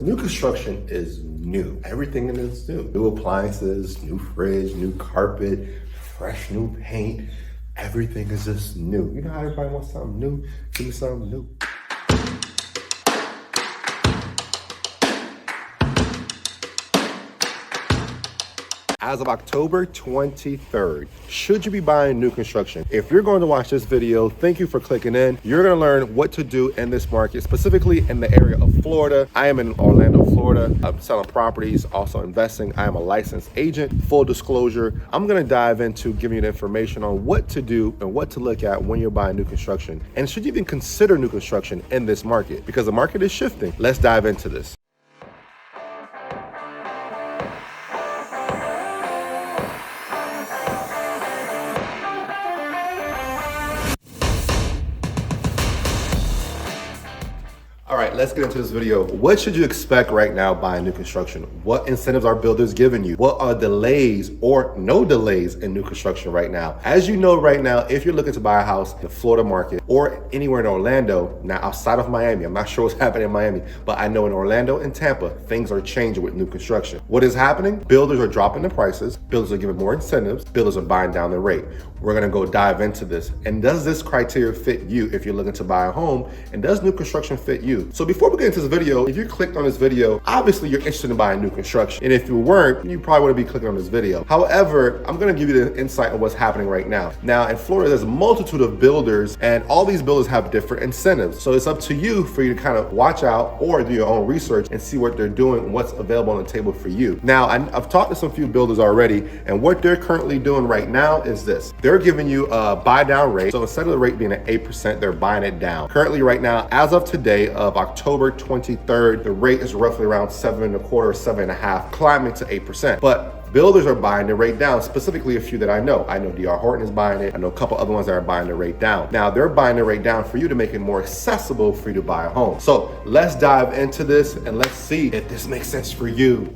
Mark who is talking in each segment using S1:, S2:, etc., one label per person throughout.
S1: New construction is new. Everything in it is new. New appliances, new fridge, new carpet, fresh new paint. Everything is just new. You know how everybody wants something new? Give me something new. As of October 23rd, should you be buying new construction? If you're going to watch this video, thank you for clicking in. You're going to learn what to do in this market, specifically in the area of Florida. I am in Orlando, Florida. I'm selling properties, also investing. I am a licensed agent. Full disclosure, I'm going to dive into giving you the information on what to do and what to look at when you're buying new construction. And should you even consider new construction in this market? Because the market is shifting. Let's dive into this. All right, let's get into this video. What should you expect right now buying new construction? What incentives are builders giving you? What are delays or no delays in new construction right now? As you know right now, if you're looking to buy a house in the Florida market or anywhere in Orlando, now outside of Miami, I'm not sure what's happening in Miami, but I know in Orlando and Tampa, things are changing with new construction. What is happening? Builders are dropping the prices. Builders are giving more incentives. Builders are buying down the rate. We're gonna go dive into this. And does this criteria fit you if you're looking to buy a home? And does new construction fit you? So before we get into this video, if you clicked on this video, obviously you're interested in buying new construction. And if you weren't, you probably wouldn't be clicking on this video. However, I'm gonna give you the insight of what's happening right now. Now in Florida, there's a multitude of builders and all these builders have different incentives. So it's up to you for you to kind of watch out or do your own research and see what they're doing and what's available on the table for you. Now, I've talked to some few builders already, and what they're currently doing right now is this. They're giving you a buy down rate. So instead of the rate being at 8%, they're buying it down. Currently right now, as of today of October 23rd, the rate is roughly around 7.25 or 7.5, climbing to 8%. But builders are buying the rate down, specifically a few that I know. I know D.R. Horton is buying it. I know a couple other ones that are buying the rate down. Now they're buying the rate down for you to make it more accessible for you to buy a home. So let's dive into this and let's see if this makes sense for you.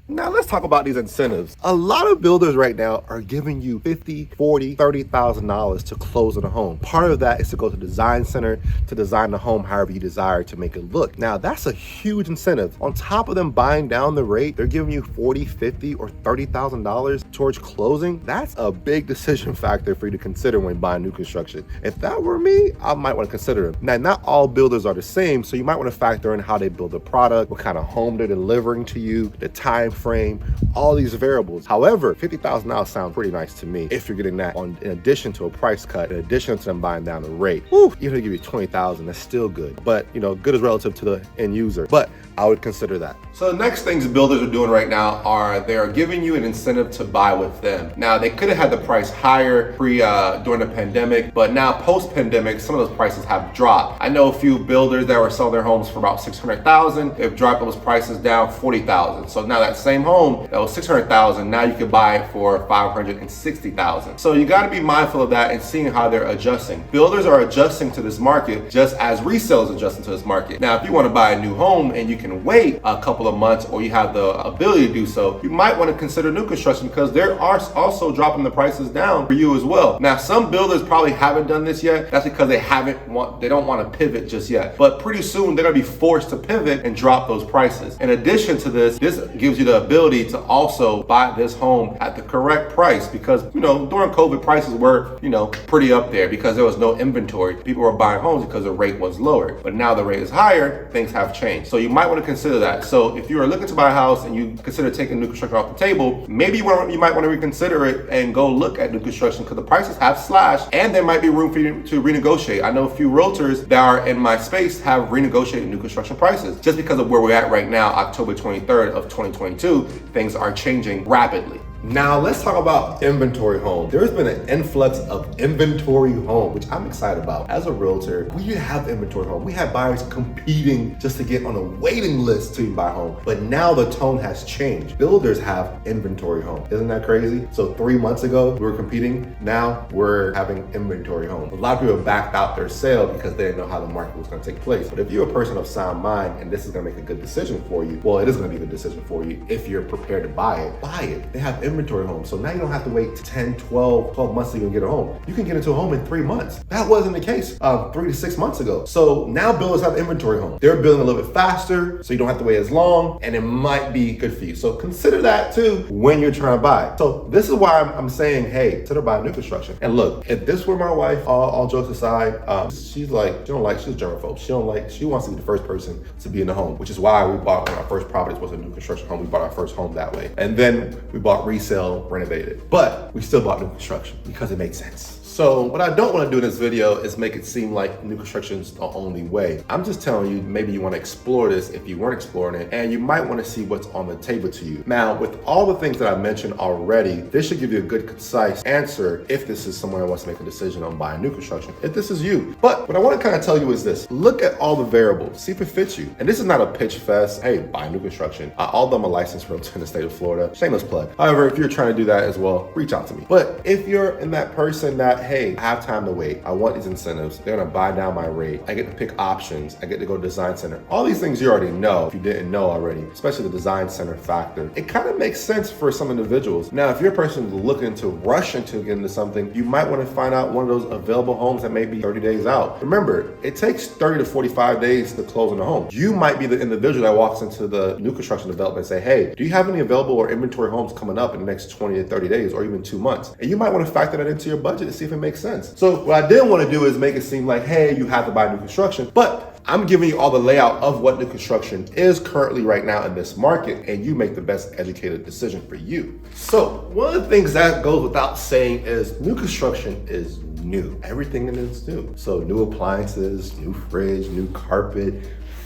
S1: Now let's talk about these incentives. A lot of builders right now are giving you $50,000, $40,000, $30,000 to close on a home. Part of that is to go to the design center to design the home however you desire to make it look. Now that's a huge incentive. On top of them buying down the rate, they're giving you $40,000, $50,000, or $30,000 towards closing. That's a big decision factor for you to consider when buying new construction. If that were me, I might want to consider them. Now, not all builders are the same, so you might want to factor in how they build a product, what kind of home they're delivering to you, the time frame, all these variables. However, $50,000 sounds pretty nice to me if you're getting that in addition to a price cut, in addition to them buying down the rate. Woo, even if they give you $20,000, that's still good. But you know, good is relative to the end user, but I would consider that. So the next things builders are doing right now are they are giving you an incentive to buy with them. Now they could have had the price higher during the pandemic, but now post-pandemic, some of those prices have dropped. I know a few builders that were selling their homes for about $600,000. They've dropped those prices down $40,000. So now that same home that was $600,000, now you can buy it for $560,000. So you got to be mindful of that and seeing how they're adjusting. Builders are adjusting to this market just as resellers adjusting to this market. Now, if you want to buy a new home and you can wait a couple of months or you have the ability to do so, you might want to consider new construction because they are also dropping the prices down for you as well. Now, some builders probably haven't done this yet. That's because they don't want to pivot just yet. But pretty soon they're going to be forced to pivot and drop those prices. In addition to this gives you the ability to also buy this home at the correct price because, you know, during COVID prices were, you know, pretty up there because there was no inventory. People were buying homes because the rate was lower. But now the rate is higher, things have changed. So you might want to consider that. So if you are looking to buy a house and you consider taking new construction off the table, maybe you might want to reconsider it and go look at new construction because the prices have slashed and there might be room for you to renegotiate. I know a few realtors that are in my space have renegotiated new construction prices just because of where we're at right now, October 23rd of 2022. Things are changing rapidly. Now let's talk about inventory homes. There's been an influx of inventory home, which I'm excited about. As a realtor, we have inventory home. We have buyers competing just to get on a waiting list to buy a home. But now the tone has changed. Builders have inventory home. Isn't that crazy? So 3 months ago, we were competing. Now we're having inventory home. A lot of people backed out their sale because they didn't know how the market was going to take place. But if you're a person of sound mind and this is going to make a good decision for you, well, it is going to be a good decision for you if you're prepared to buy it. Buy it. They have inventory homes. So now you don't have to wait 10, 12 months to even get a home. You can get into a home in 3 months. That wasn't the case 3 to 6 months ago. So now builders have inventory homes. They're building a little bit faster, so you don't have to wait as long, and it might be good for you. So consider that too when you're trying to buy. So this is why I'm saying, hey, consider buying new construction. And look, if this were my wife, all jokes aside, she's a germaphobe. She wants to be the first person to be in the home, which is why we bought one of our first properties was a new construction home. We bought our first home that way. And then we bought resale, renovated. But we still bought new construction because it made sense. So what I don't want to do in this video is make it seem like new construction is the only way. I'm just telling you, maybe you want to explore this if you weren't exploring it, and you might want to see what's on the table to you. Now, with all the things that I mentioned already, this should give you a good, concise answer if this is someone who wants to make a decision on buying new construction, if this is you. But what I want to kind of tell you is this: look at all the variables, see if it fits you. And this is not a pitch fest, hey, buy new construction. Although I'm a licensed realtor in the state of Florida, shameless plug. However, if you're trying to do that as well, reach out to me. But if you're in that person that, hey, I have time to wait, I want these incentives, they're gonna buy down my rate, I get to pick options, I get to go to design center, all these things you already know if you didn't know already, especially the design center factor, it kind of makes sense for some individuals. Now, if you're a person looking to rush into get into something, you might want to find out one of those available homes that may be 30 days out. Remember, it takes 30 to 45 days to close on a home. You might be the individual that walks into the new construction development and say, hey, do you have any available or inventory homes coming up in the next 20 to 30 days or even 2 months? And you might want to factor that into your budget to see if it makes sense. So what I didn't want to do is make it seem like, hey, you have to buy new construction, but I'm giving you all the layout of what new construction is currently right now in this market, and you make the best educated decision for you. So one of the things that goes without saying is new construction is new. Everything in it is new. So new appliances, new fridge, new carpet,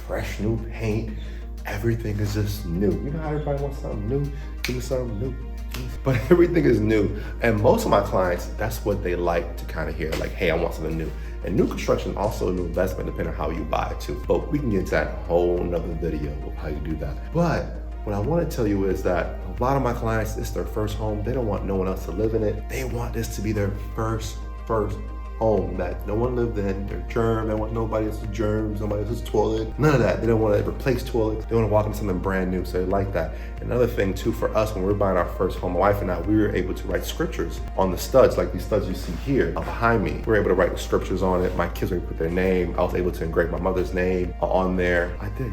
S1: fresh new paint, everything is just new. You know how everybody wants something new? Give me something new. But everything is new. And most of my clients, that's what they like to kind of hear. Like, hey, I want something new. And new construction also a new investment depending on how you buy it too. But we can get into that whole nother video of how you do that. But what I want to tell you is that a lot of my clients, it's their first home. They don't want no one else to live in it. They want this to be their first home that no one lived in. They're germ. They don't want nobody else's germs, nobody else's toilet. None of that. They don't want to replace toilets. They want to walk into something brand new. So they like that. Another thing too for us, when we were buying our first home, my wife and I, we were able to write scriptures on the studs, like these studs you see here behind me. We were able to write the scriptures on it. My kids were able to put their name. I was able to engrave my mother's name on there. I did.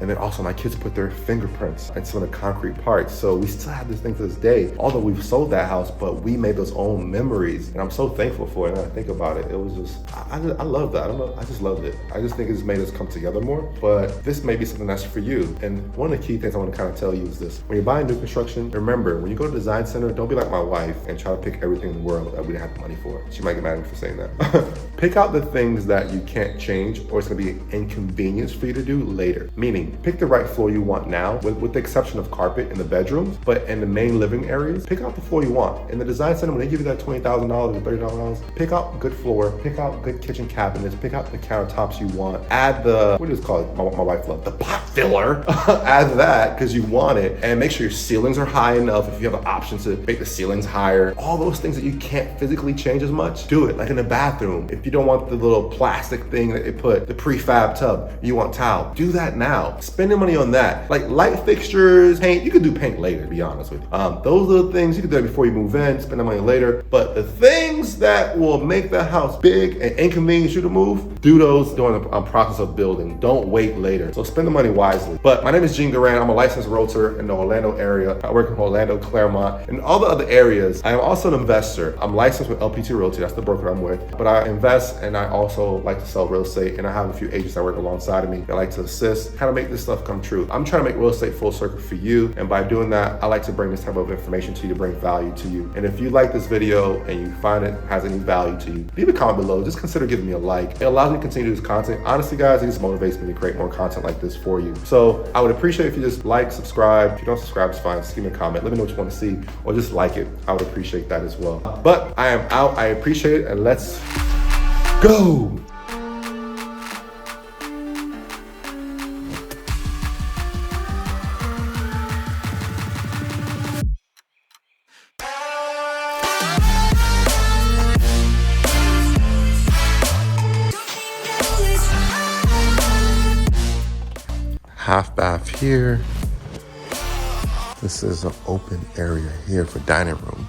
S1: And then also my kids put their fingerprints in some of the concrete parts. So we still have this thing to this day. Although we've sold that house, but we made those own memories. And I'm so thankful for it. And I think about it, it was just, I love that. I don't know, I just loved it. I just think it's made us come together more. But this may be something that's for you. And one of the key things I want to kind of tell you is this: when you're buying new construction, remember, when you go to design center, don't be like my wife and try to pick everything in the world that we didn't have the money for. She might get mad at me for saying that. Pick out the things that you can't change or it's gonna be an inconvenience for you to do later. Meaning, pick the right floor you want now, with the exception of carpet in the bedrooms, but in the main living areas, pick out the floor you want. In the design center, when they give you that $20,000 or $30,000, pick out good floor, pick out good kitchen cabinets, pick out the countertops you want, add the, what is it called? My wife loves the pot filler. Add that because you want it, and make sure your ceilings are high enough. If you have an option to make the ceilings higher, all those things that you can't physically change as much, do it. Like in the bathroom, if you don't want the little plastic thing that they put, the prefab tub, you want towel, do that now. Spend the money on that. Like light fixtures, paint, you could do paint later, to be honest with you. Those little things, you can do that before you move in, spend the money later. But the things that will make the house big and inconvenience you to move, do those during the process of building. Don't wait later. So spend the money wisely. But my name is Gene Duran. I'm a licensed realtor in the Orlando area. I work in Orlando, Claremont, and all the other areas. I am also an investor. I'm licensed with LPT Realty. That's the broker I'm with. But I invest invest, and I also like to sell real estate, and I have a few agents that work alongside of me that like to assist, kind of make this stuff come true. I'm trying to make real estate full circle for you, and by doing that, I like to bring this type of information to you to bring value to you. And if you like this video and you find it has any value to you, leave a comment below. Just consider giving me a like. It allows me to continue this content. Honestly, guys, it just motivates me to create more content like this for you. So I would appreciate if you just like, subscribe. If you don't subscribe, it's fine. Just give me a comment. Let me know what you want to see, or just like it. I would appreciate that as well. But I am out. I appreciate it, and let's go. Half bath here. This is an open area here for dining room.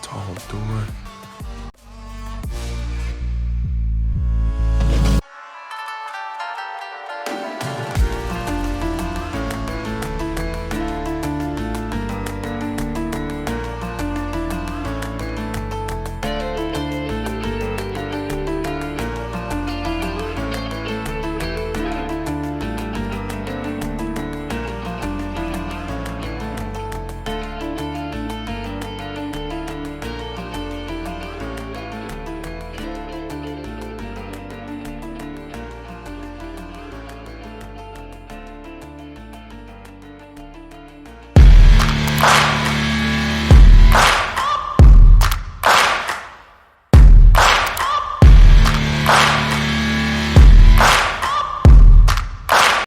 S1: Tall door.